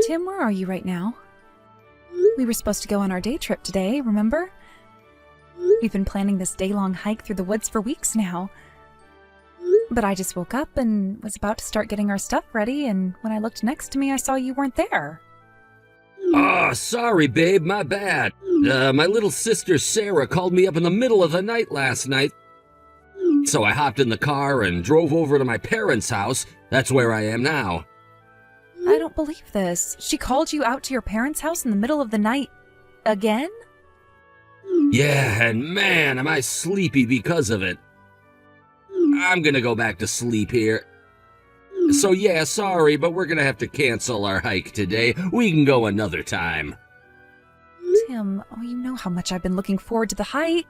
Tim, where are you right now? We were supposed to go on our day trip today, remember? We've been planning this day-long hike through the woods for weeks now. But I just woke up and was about to start getting our stuff ready, and when I looked next to me, I saw you weren't there. Oh, sorry, babe, my bad. My little sister Sarah called me up in the middle of the night last night. So I hopped in the car and drove over to my parents' house. That's where I am now. I don't believe this. She called you out to your parents' house in the middle of the night. Again? Yeah, and man, am I sleepy because of it. I'm gonna go back to sleep here. So yeah, sorry, but we're gonna have to cancel our hike today. We can go another time. Tim, oh, you know how much I've been looking forward to the hike.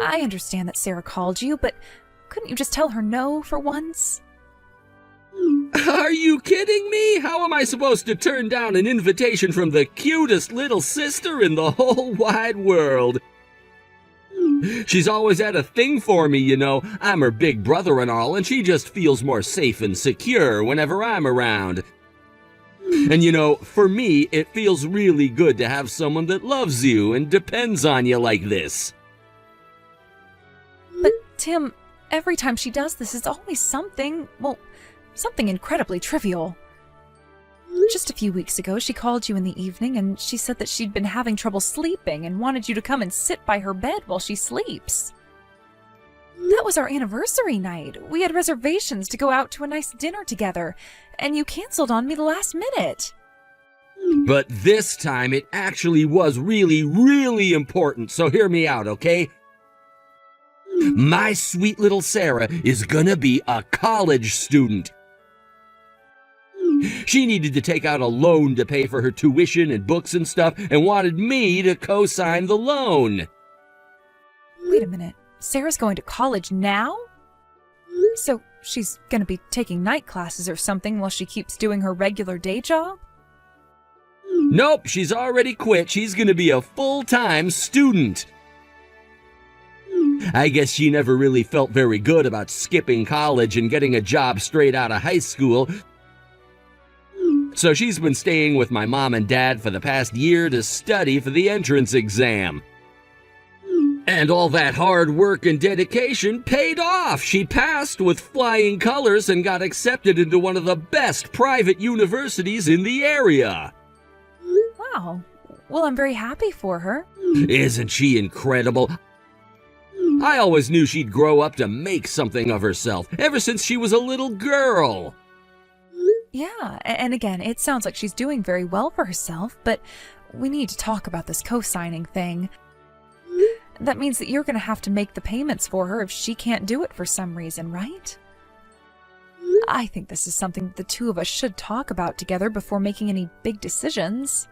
I understand that Sarah called you, but couldn't you just tell her no for once? Are you kidding me? How am I supposed to turn down an invitation from the cutest little sister in the whole wide world? She's always had a thing for me, you know. I'm her big brother and all, and she just feels more safe and secure whenever I'm around. And you know, for me, it feels really good to have someone that loves you and depends on you like this. But Tim, every time she does this, it's always something, well, something incredibly trivial. Just a few weeks ago, she called you in the evening and she said that she'd been having trouble sleeping and wanted you to come and sit by her bed while she sleeps. That was our anniversary night. We had reservations to go out to a nice dinner together, and you canceled on me the last minute. But this time, it actually was really, really important, so hear me out, okay? My sweet little Sarah is gonna be a college student. She needed to take out a loan to pay for her tuition and books and stuff and wanted me to co-sign the loan. Wait a minute. Sarah's going to college now? So she's going to be taking night classes or something while she keeps doing her regular day job? Nope, she's already quit. She's gonna be a full-time student. I guess she never really felt very good about skipping college and getting a job straight out of high school. So she's been staying with my mom and dad for the past year to study for the entrance exam. And all that hard work and dedication paid off. She passed with flying colors and got accepted into one of the best private universities in the area. Wow. Well, I'm very happy for her. Isn't she incredible? I always knew she'd grow up to make something of herself, ever since she was a little girl. Yeah, and again, it sounds like she's doing very well for herself, but we need to talk about this co-signing thing. That means that you're going to have to make the payments for her if she can't do it for some reason, right? I think this is something that the two of us should talk about together before making any big decisions.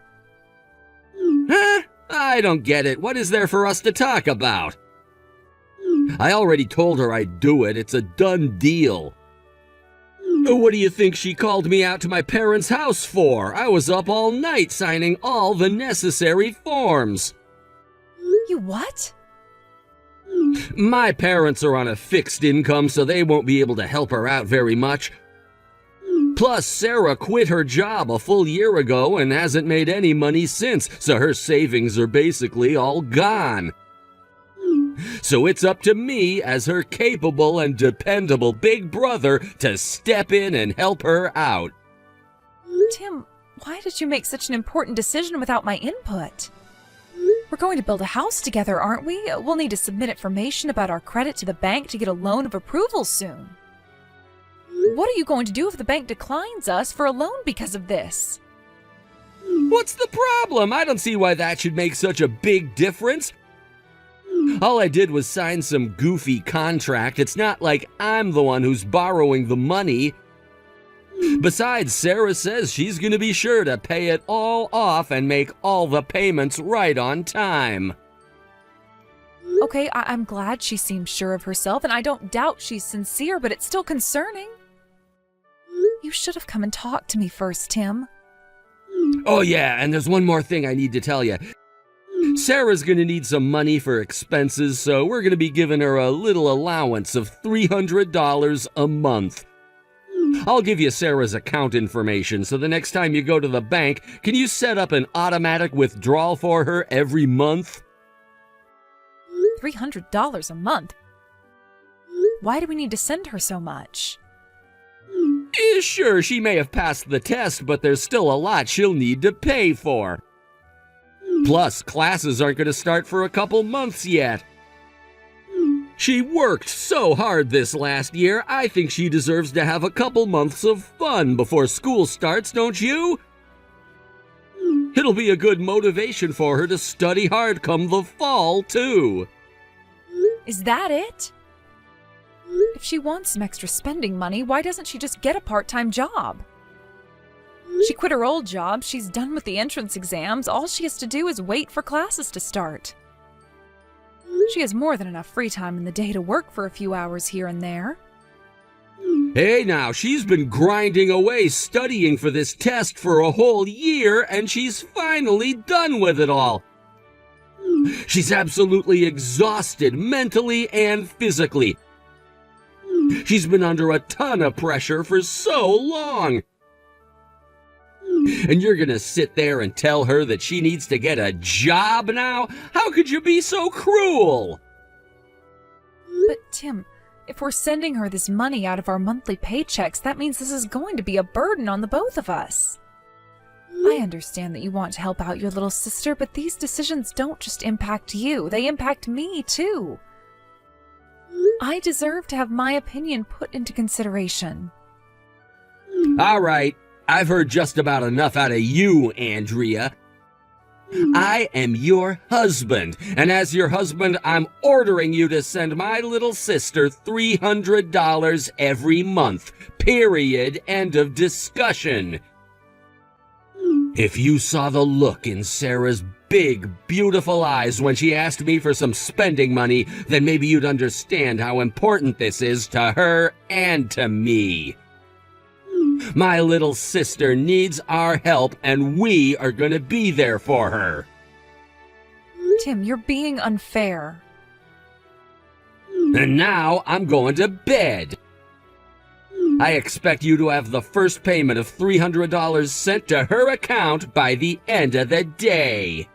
Huh? I don't get it. What is there for us to talk about? I already told her I'd do it. It's a done deal. What do you think she called me out to my parents' house for? I was up all night signing all the necessary forms. You what? My parents are on a fixed income, so they won't be able to help her out very much. Plus, Sarah quit her job a full year ago and hasn't made any money since, so her savings are basically all gone. So it's up to me, as her capable and dependable big brother, to step in and help her out. Tim, why did you make such an important decision without my input? We're going to build a house together, aren't we? We'll need to submit information about our credit to the bank to get a loan of approval soon. What are you going to do if the bank declines us for a loan because of this? What's the problem? I don't see why that should make such a big difference. All I did was sign some goofy contract. It's not like I'm the one who's borrowing the money. Besides, Sarah says she's going to be sure to pay it all off and make all the payments right on time. Okay, I'm glad she seems sure of herself, and I don't doubt she's sincere, but it's still concerning. You should have come and talked to me first, Tim. Oh yeah, and there's one more thing I need to tell you. Sarah's gonna need some money for expenses, so we're gonna be giving her a little allowance of $300 a month. I'll give you Sarah's account information, so the next time you go to the bank, can you set up an automatic withdrawal for her every month? $300 a month? Why do we need to send her so much? Sure, she may have passed the test, but there's still a lot she'll need to pay for. Plus, classes aren't going to start for a couple months yet. She worked so hard this last year, I think she deserves to have a couple months of fun before school starts, don't you? It'll be a good motivation for her to study hard come the fall, too. Is that it? If she wants some extra spending money, why doesn't she just get a part-time job? She quit her old job, she's done with the entrance exams, all she has to do is wait for classes to start. She has more than enough free time in the day to work for a few hours here and there. Hey now, she's been grinding away studying for this test for a whole year, and she's finally done with it all. She's absolutely exhausted mentally and physically. She's been under a ton of pressure for so long. And you're gonna sit there and tell her that she needs to get a job now? How could you be so cruel? But Tim, if we're sending her this money out of our monthly paychecks, that means this is going to be a burden on the both of us. I understand that you want to help out your little sister, but these decisions don't just impact you, they impact me too. I deserve to have my opinion put into consideration. All right, I've heard just about enough out of you, Andrea. I am your husband, and as your husband, I'm ordering you to send my little sister $300 every month. Period. End of discussion. If you saw the look in Sarah's big, beautiful eyes when she asked me for some spending money, then maybe you'd understand how important this is to her and to me. My little sister needs our help, and we are going to be there for her. Tim, you're being unfair. And now I'm going to bed. I expect you to have the first payment of $300 sent to her account by the end of the day.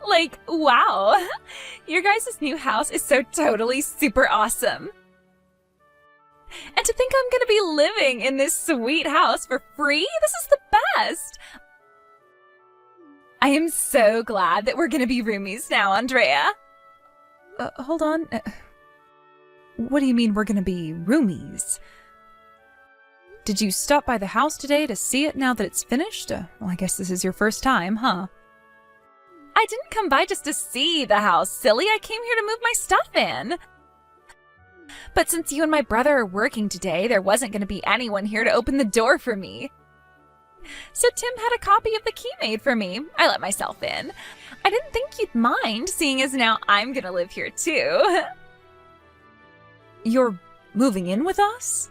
Like, wow. Your guys' new house is so totally super awesome. And to think I'm gonna be living in this sweet house for free? This is the best! I am so glad that we're gonna be roomies now, Andrea. Hold on. What do you mean we're gonna be roomies? Did you stop by the house today to see it now that it's finished? Well, I guess this is your first time, huh? I didn't come by just to see the house, silly. I came here to move my stuff in. But since you and my brother are working today, there wasn't going to be anyone here to open the door for me. So Tim had a copy of the key made for me. I let myself in. I didn't think you'd mind, seeing as now I'm going to live here too. You're moving in with us?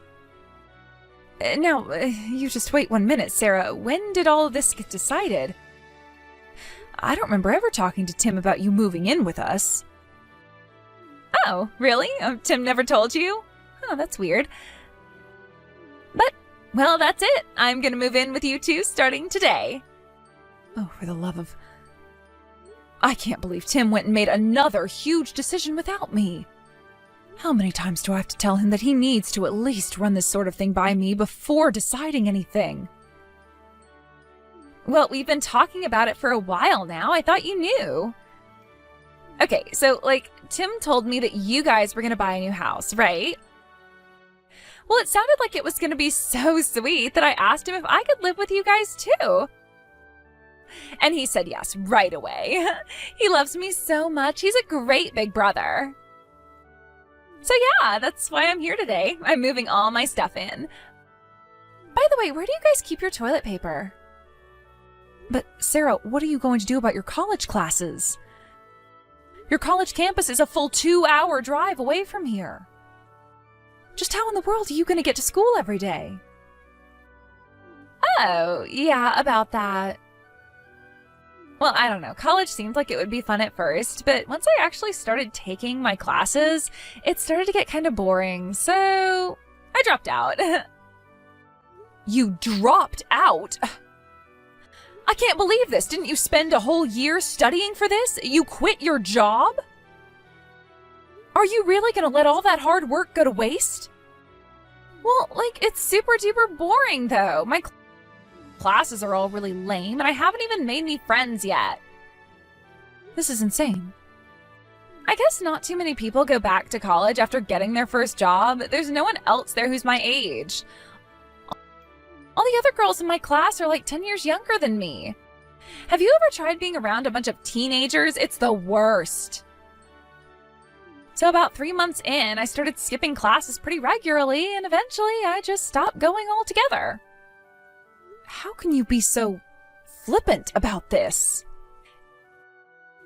Now, you just wait 1 minute, Sarah. When did all of this get decided? I don't remember ever talking to Tim about you moving in with us. Oh, really? Tim never told you? Oh, that's weird. But, well, that's it. I'm gonna move in with you two starting today. Oh, for the love of... I can't believe Tim went and made another huge decision without me. How many times do I have to tell him that he needs to at least run this sort of thing by me before deciding anything? Well, we've been talking about it for a while now. I thought you knew. Okay, so, Tim told me that you guys were gonna buy a new house, right? Well, it sounded like it was gonna be so sweet that I asked him if I could live with you guys too. And he said yes right away. He loves me so much. He's a great big brother. So yeah, that's why I'm here today. I'm moving all my stuff in. By the way, where do you guys keep your toilet paper? But Sarah, what are you going to do about your college classes? Your college campus is a full 2-hour drive away from here. Just how in the world are you going to get to school every day? Oh, yeah, about that. Well, I don't know. College seemed like it would be fun at first, but once I actually started taking my classes, it started to get kind of boring, so I dropped out. You dropped out? I can't believe this. Didn't you spend a whole year studying for this? You quit your job? Are you really gonna let all that hard work go to waste? Well, like, it's super duper boring, though. My classes are all really lame, and I haven't even made any friends yet. This is insane. I guess not too many people go back to college after getting their first job. There's no one else there who's my age. All the other girls in my class are like 10 years younger than me. Have you ever tried being around a bunch of teenagers? It's the worst. So about 3 months in, I started skipping classes pretty regularly, and eventually I just stopped going altogether. How can you be so flippant about this?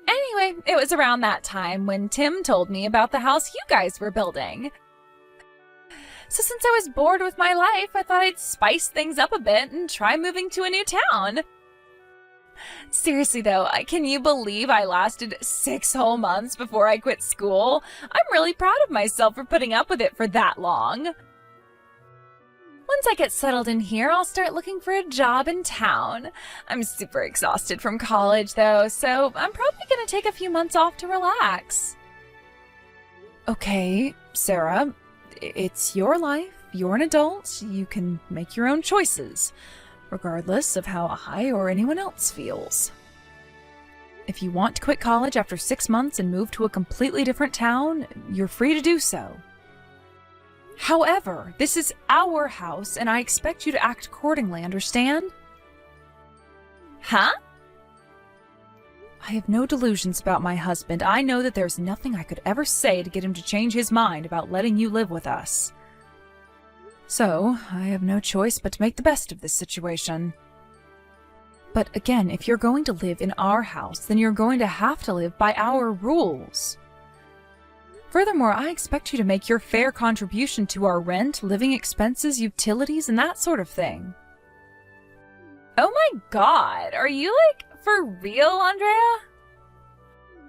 Anyway, it was around that time when Tim told me about the house you guys were building. So since I was bored with my life, I thought I'd spice things up a bit and try moving to a new town. Seriously though, can you believe I lasted 6 whole months before I quit school? I'm really proud of myself for putting up with it for that long. Once I get settled in here, I'll start looking for a job in town. I'm super exhausted from college though, so I'm probably gonna take a few months off to relax. Okay, Sarah, it's your life. You're an adult. You can make your own choices, regardless of how I or anyone else feels. If you want to quit college after 6 months and move to a completely different town, you're free to do so. However, this is our house, and I expect you to act accordingly, understand? Huh? I have no delusions about my husband. I know that there's nothing I could ever say to get him to change his mind about letting you live with us. So, I have no choice but to make the best of this situation. But again, if you're going to live in our house, then you're going to have to live by our rules. Furthermore, I expect you to make your fair contribution to our rent, living expenses, utilities, and that sort of thing. Oh my god, are you for real, Andrea?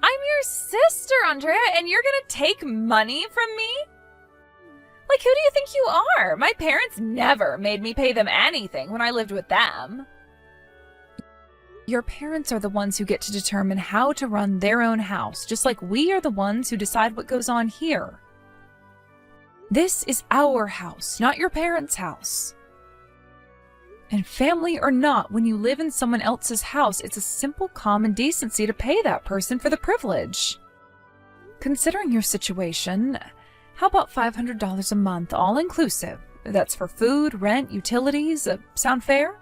I'm your sister, Andrea, and you're gonna take money from me? Who do you think you are? My parents never made me pay them anything when I lived with them. Your parents are the ones who get to determine how to run their own house, just like we are the ones who decide what goes on here. This is our house, not your parents' house. And family or not, when you live in someone else's house, it's a simple common decency to pay that person for the privilege. Considering your situation, how about $500 a month, all inclusive? That's for food, rent, utilities. Sound fair?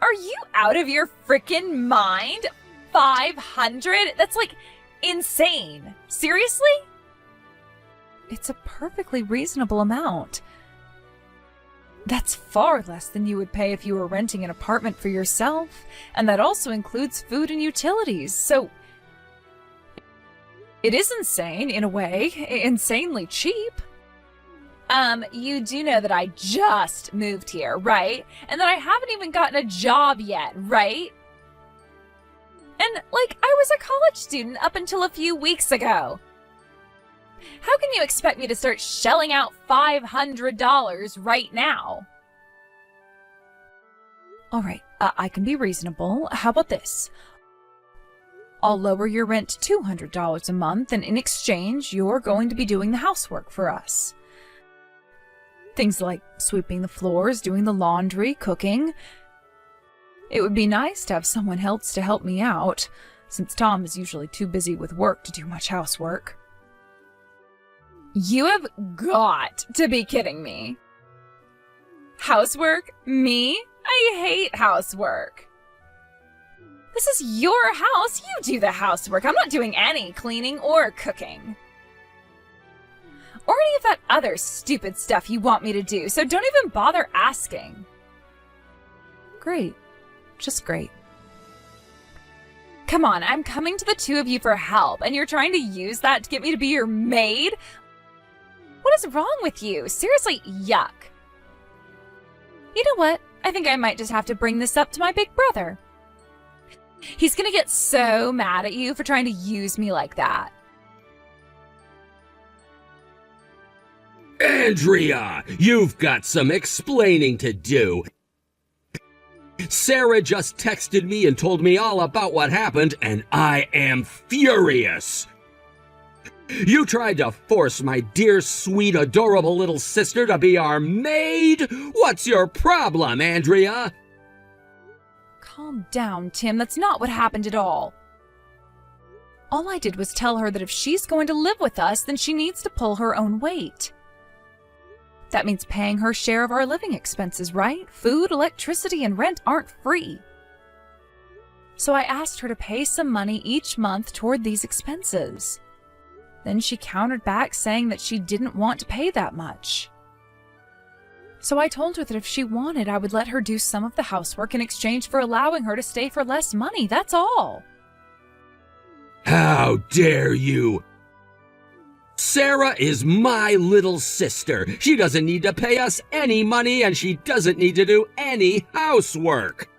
Are you out of your frickin' mind? 500? That's insane. Seriously? It's a perfectly reasonable amount. That's far less than you would pay if you were renting an apartment for yourself, and that also includes food and utilities, so it is insane, in a way, insanely cheap. You do know that I just moved here, right? And that I haven't even gotten a job yet, right? And, I was a college student up until a few weeks ago. How can you expect me to start shelling out $500 right now? All right, I can be reasonable. How about this? I'll lower your rent to $200 a month, and in exchange, you're going to be doing the housework for us. Things like sweeping the floors, doing the laundry, cooking. It would be nice to have someone else to help me out, since Tom is usually too busy with work to do much housework. You have got to be kidding me. Housework? Me? I hate housework. This is your house. You do the housework. I'm not doing any cleaning or cooking. Or any of that other stupid stuff you want me to do, so don't even bother asking. Great. Just great. Come on, I'm coming to the two of you for help, and you're trying to use that to get me to be your maid? What is wrong with you? Seriously, yuck. You know what? I think I might just have to bring this up to my big brother. He's gonna get so mad at you for trying to use me like that. Andrea, you've got some explaining to do. Sarah just texted me and told me all about what happened, and I am furious. You tried to force my dear, sweet, adorable little sister to be our maid? What's your problem, Andrea? Calm down, Tim. That's not what happened at all. All I did was tell her that if she's going to live with us, then she needs to pull her own weight. That means paying her share of our living expenses, right? Food, electricity, and rent aren't free. So I asked her to pay some money each month toward these expenses. Then she countered back saying that she didn't want to pay that much. So I told her that if she wanted, I would let her do some of the housework in exchange for allowing her to stay for less money, that's all. How dare you! Sarah is my little sister. She doesn't need to pay us any money, and she doesn't need to do any housework.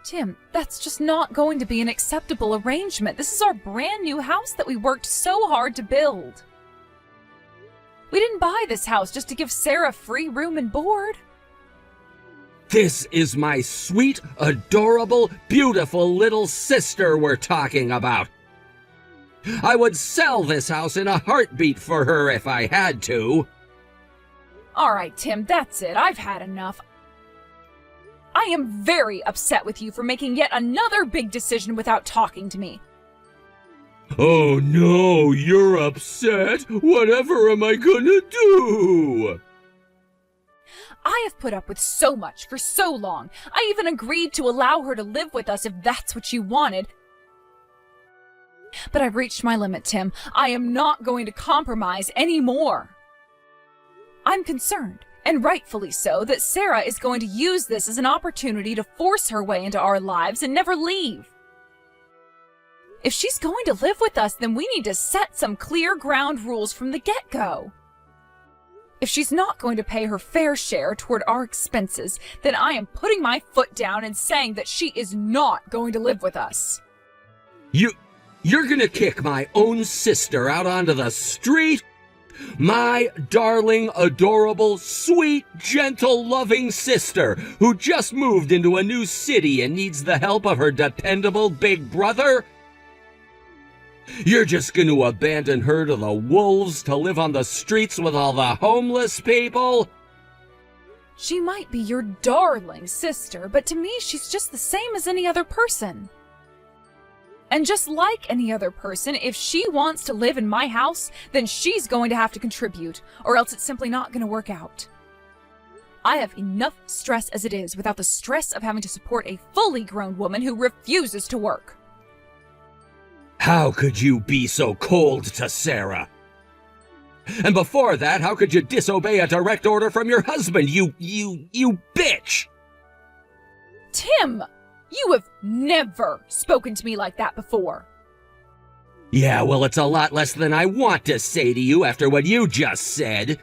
Tim, that's just not going to be an acceptable arrangement. This is our brand new house that we worked so hard to build. We didn't buy this house just to give Sarah free room and board. This is my sweet, adorable, beautiful little sister we're talking about. I would sell this house in a heartbeat for her if I had to. All right, Tim, that's it. I've had enough. I am very upset with you for making yet another big decision without talking to me. Oh no, you're upset? Whatever am I gonna do? I have put up with so much for so long. I even agreed to allow her to live with us if that's what you wanted. But I've reached my limit, Tim. I am not going to compromise anymore. I'm concerned, and rightfully so, that Sarah is going to use this as an opportunity to force her way into our lives and never leave. If she's going to live with us, then we need to set some clear ground rules from the get-go. If she's not going to pay her fair share toward our expenses, then I am putting my foot down and saying that she is not going to live with us. You're gonna kick my own sister out onto the street? My darling, adorable, sweet, gentle, loving sister who just moved into a new city and needs the help of her dependable big brother? You're just going to abandon her to the wolves to live on the streets with all the homeless people? She might be your darling sister, but to me she's just the same as any other person. And just like any other person, if she wants to live in my house, then she's going to have to contribute, or else it's simply not going to work out. I have enough stress as it is without the stress of having to support a fully grown woman who refuses to work. How could you be so cold to Sarah? And before that, how could you disobey a direct order from your husband, you bitch? Tim! You have never spoken to me like that before. Yeah, well, it's a lot less than I want to say to you after what you just said.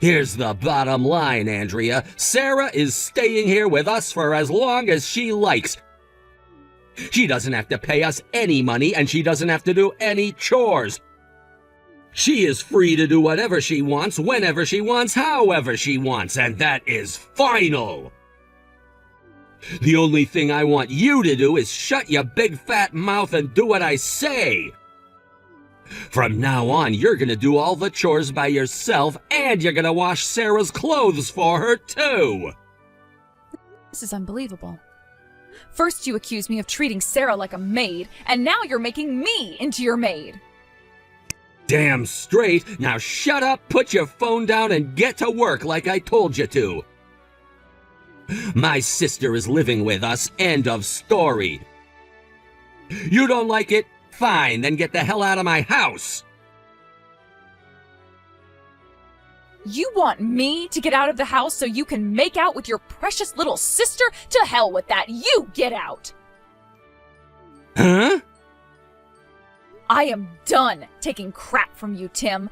Here's the bottom line, Andrea. Sarah is staying here with us for as long as she likes. She doesn't have to pay us any money, and she doesn't have to do any chores. She is free to do whatever she wants, whenever she wants, however she wants, and that is final. The only thing I want you to do is shut your big fat mouth and do what I say. From now on, you're gonna do all the chores by yourself, and you're gonna wash Sarah's clothes for her, too. This is unbelievable. First you accuse me of treating Sarah like a maid, and now you're making me into your maid. Damn straight. Now shut up, put your phone down, and get to work like I told you to. My sister is living with us, end of story. You don't like it? Fine, then get the hell out of my house. You want me to get out of the house so you can make out with your precious little sister? To hell with that, you get out! Huh? I am done taking crap from you, Tim.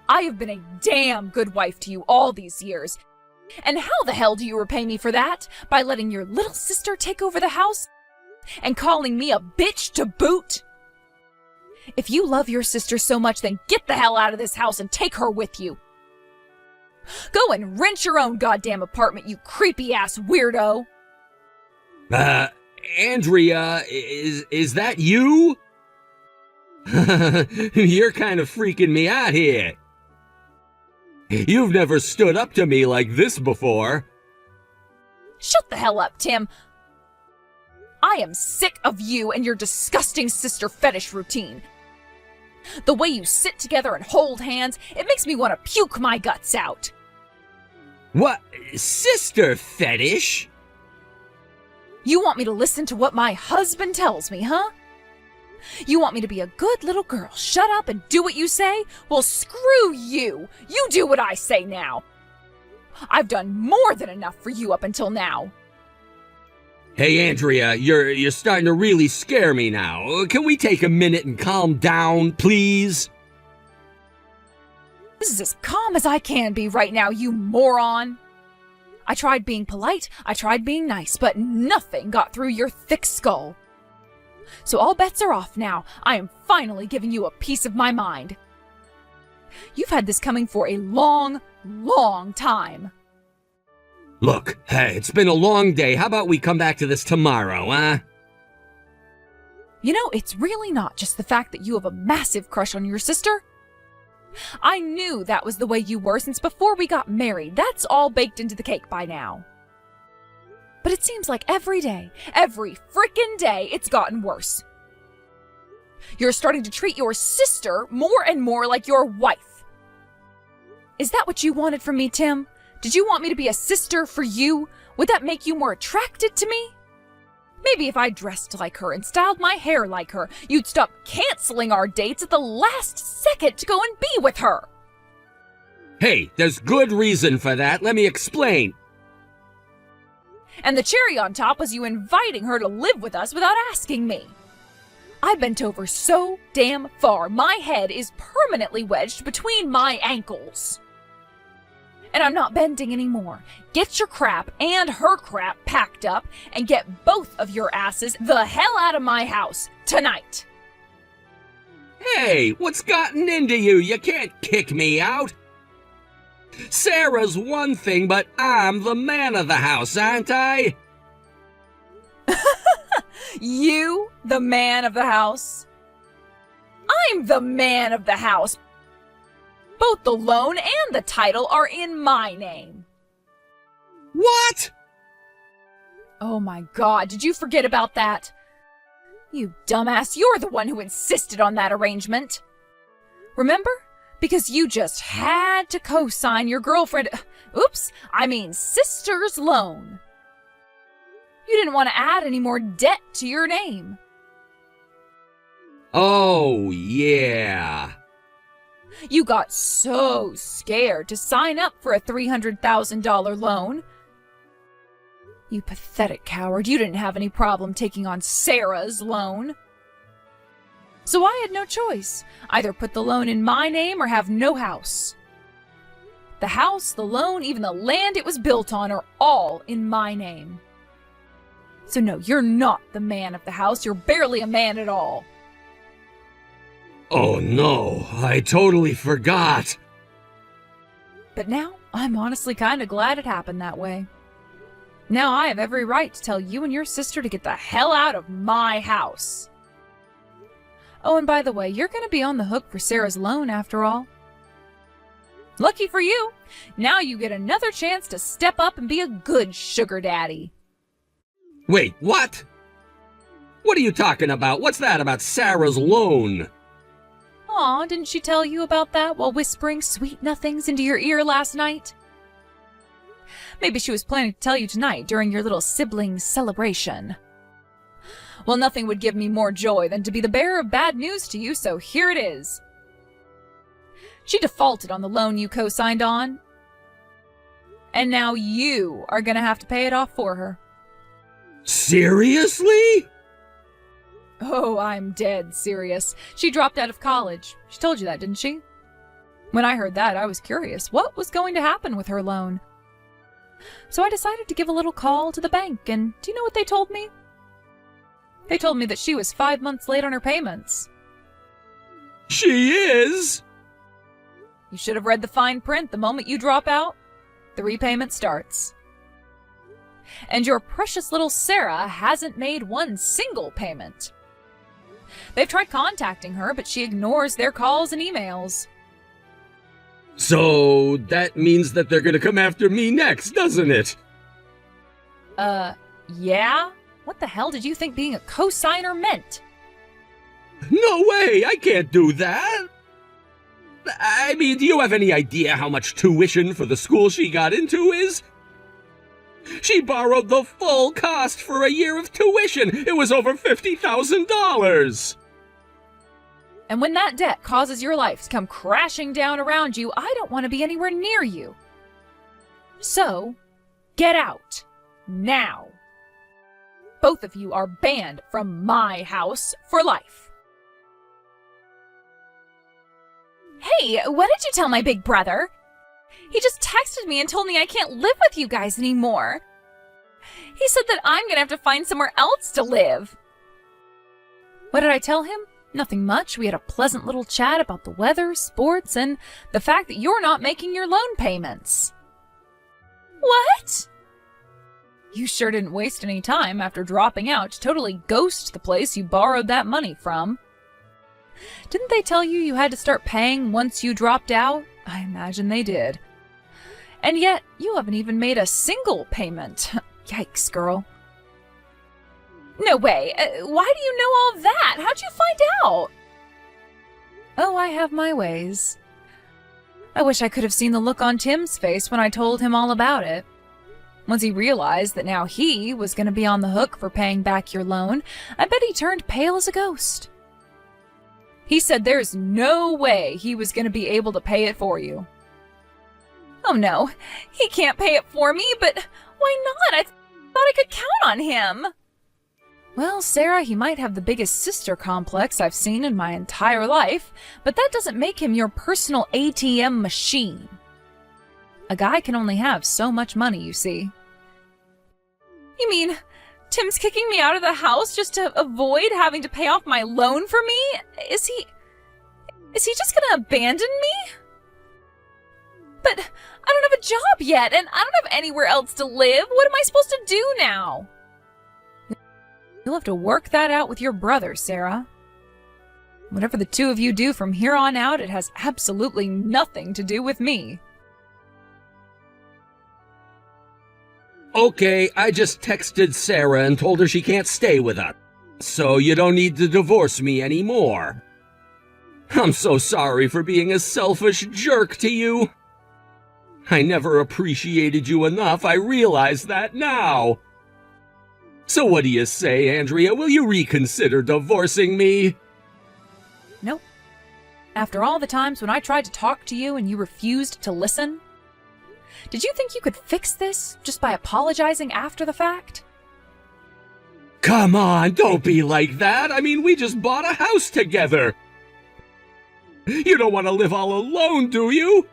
I have been a damn good wife to you all these years, And how the hell do you repay me for that? By letting your little sister take over the house? And calling me a bitch to boot? If you love your sister so much, then get the hell out of this house and take her with you. Go and rent your own goddamn apartment, you creepy-ass weirdo. Andrea, is that you? You're kind of freaking me out here. You've never stood up to me like this before. Shut the hell up, Tim. I am sick of you and your disgusting sister fetish routine. The way you sit together and hold hands, it makes me want to puke my guts out. What? Sister fetish? You want me to listen to what my husband tells me, huh? You want me to be a good little girl, shut up and do what you say? Well, screw you! You do what I say now! I've done more than enough for you up until now. Hey, Andrea, you're starting to really scare me now. Can we take a minute and calm down, please? This is as calm as I can be right now, you moron! I tried being polite, I tried being nice, but nothing got through your thick skull. So all bets are off now. I am finally giving you a piece of my mind. You've had this coming for a long, long time. Look, hey, it's been a long day. How about we come back to this tomorrow, huh? You know, it's really not just the fact that you have a massive crush on your sister. I knew that was the way you were since before we got married. That's all baked into the cake by now. But it seems like every day, every frickin' day, it's gotten worse. You're starting to treat your sister more and more like your wife. Is that what you wanted from me, Tim? Did you want me to be a sister for you? Would that make you more attracted to me? Maybe if I dressed like her and styled my hair like her, you'd stop canceling our dates at the last second to go and be with her. Hey, there's good reason for that. Let me explain. And the cherry on top was you inviting her to live with us without asking me. I bent over so damn far, my head is permanently wedged between my ankles. And I'm not bending anymore. Get your crap and her crap packed up and get both of your asses the hell out of my house tonight. Hey, what's gotten into you? You can't kick me out. Sarah's one thing, but I'm the man of the house, aren't I? You, the man of the house? I'm the man of the house. Both the loan and the title are in my name. What? Oh my God, did you forget about that? You dumbass, you're the one who insisted on that arrangement. Remember? Because you just had to co-sign your sister's loan. You didn't want to add any more debt to your name. Oh, yeah. You got so scared to sign up for a $300,000 loan. You pathetic coward, you didn't have any problem taking on Sarah's loan. So I had no choice. Either put the loan in my name or have no house. The house, the loan, even the land it was built on are all in my name. So no, you're not the man of the house. You're barely a man at all. Oh no, I totally forgot. But now, I'm honestly kind of glad it happened that way. Now I have every right to tell you and your sister to get the hell out of my house. Oh, and by the way, you're going to be on the hook for Sarah's loan after all. Lucky for you, now you get another chance to step up and be a good sugar daddy. Wait, what? What are you talking about? What's that about Sarah's loan? Aw, didn't she tell you about that while whispering sweet nothings into your ear last night? Maybe she was planning to tell you tonight during your little sibling celebration. Well, nothing would give me more joy than to be the bearer of bad news to you, so here it is. She defaulted on the loan you co-signed on. And now you are gonna have to pay it off for her. Seriously? Oh, I'm dead serious. She dropped out of college. She told you that, didn't she? When I heard that, I was curious. What was going to happen with her loan? So I decided to give a little call to the bank, and do you know what they told me? They told me that she was 5 months late on her payments. She is? You should have read the fine print. The moment you drop out, the repayment starts. And your precious little Sarah hasn't made one single payment. They've tried contacting her, but she ignores their calls and emails. So that means that they're gonna come after me next, doesn't it? Yeah? What the hell did you think being a co-signer meant? No way, I can't do that. I mean, do you have any idea how much tuition for the school she got into is? She borrowed the full cost for a year of tuition. It was over $50,000. And when that debt causes your life to come crashing down around you, I don't want to be anywhere near you. So, get out. Now. Both of you are banned from my house for life. Hey, what did you tell my big brother? He just texted me and told me I can't live with you guys anymore. He said that I'm gonna have to find somewhere else to live. What did I tell him? Nothing much. We had a pleasant little chat about the weather, sports, and the fact that you're not making your loan payments. What? You sure didn't waste any time after dropping out to totally ghost the place you borrowed that money from. Didn't they tell you you had to start paying once you dropped out? I imagine they did. And yet, you haven't even made a single payment. Yikes, girl. No way. Why do you know all that? How'd you find out? Oh, I have my ways. I wish I could have seen the look on Tim's face when I told him all about it. Once he realized that now he was going to be on the hook for paying back your loan, I bet he turned pale as a ghost. He said there's no way he was going to be able to pay it for you. Oh no, he can't pay it for me, but why not? I thought I could count on him. Well, Sarah, he might have the biggest sister complex I've seen in my entire life, but that doesn't make him your personal ATM machine. A guy can only have so much money, you see. You mean Tim's kicking me out of the house just to avoid having to pay off my loan for me? Is he just gonna abandon me? But I don't have a job yet, and I don't have anywhere else to live. What am I supposed to do now? You'll have to work that out with your brother, Sarah. Whatever the two of you do from here on out, it has absolutely nothing to do with me. Okay, I just texted Sarah and told her she can't stay with us, so you don't need to divorce me anymore. I'm so sorry for being a selfish jerk to you. I never appreciated you enough, I realize that now. So what do you say, Andrea? Will you reconsider divorcing me? Nope. After all the times when I tried to talk to you and you refused to listen? Did you think you could fix this just by apologizing after the fact? Come on, don't be like that. I mean, we just bought a house together. You don't want to live all alone, do you?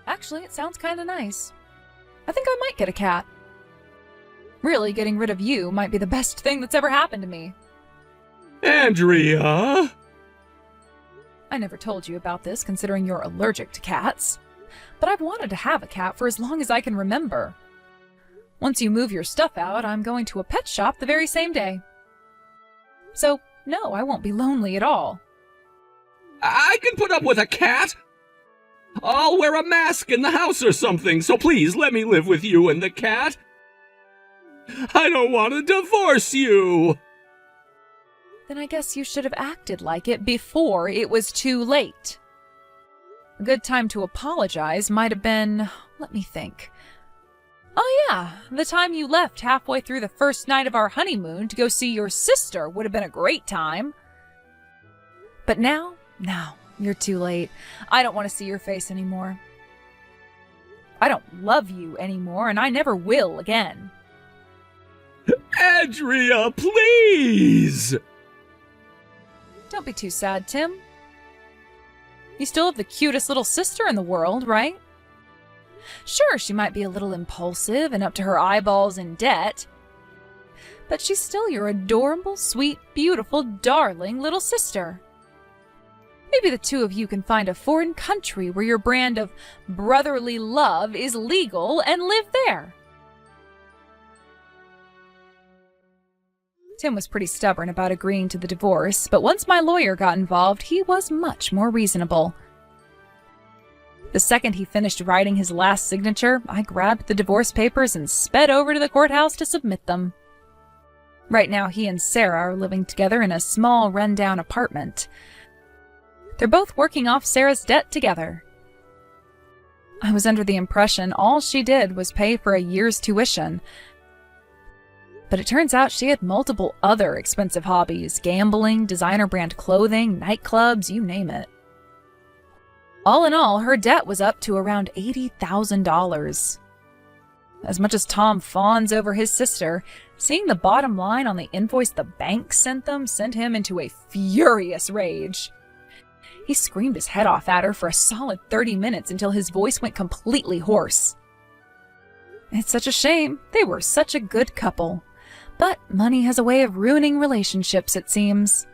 Actually, it sounds kind of nice. I think I might get a cat. Really, getting rid of you might be the best thing that's ever happened to me. Andrea? I never told you about this, considering you're allergic to cats. But I've wanted to have a cat for as long as I can remember. Once you move your stuff out, I'm going to a pet shop the very same day. So, no, I won't be lonely at all. I can put up with a cat. I'll wear a mask in the house or something, so please let me live with you and the cat. I don't want to divorce you. Then I guess you should have acted like it before it was too late. A good time to apologize might have been, let me think. Oh yeah, the time you left halfway through the first night of our honeymoon to go see your sister would have been a great time. But now, no, you're too late. I don't want to see your face anymore. I don't love you anymore, and I never will again. Andrea, please! Don't be too sad, Tim. You still have the cutest little sister in the world, right? Sure, she might be a little impulsive and up to her eyeballs in debt, but she's still your adorable, sweet, beautiful, darling little sister. Maybe the two of you can find a foreign country where your brand of brotherly love is legal and live there. Tim was pretty stubborn about agreeing to the divorce, but once my lawyer got involved, he was much more reasonable. The second he finished writing his last signature, I grabbed the divorce papers and sped over to the courthouse to submit them. Right now, he and Sarah are living together in a small, run-down apartment. They're both working off Sarah's debt together. I was under the impression all she did was pay for a year's tuition, but it turns out she had multiple other expensive hobbies: gambling, designer brand clothing, nightclubs, you name it. All in all, her debt was up to around $80,000. As much as Tom fawns over his sister, seeing the bottom line on the invoice the bank sent them sent him into a furious rage. He screamed his head off at her for a solid 30 minutes until his voice went completely hoarse. It's such a shame. They were such a good couple. But money has a way of ruining relationships, it seems.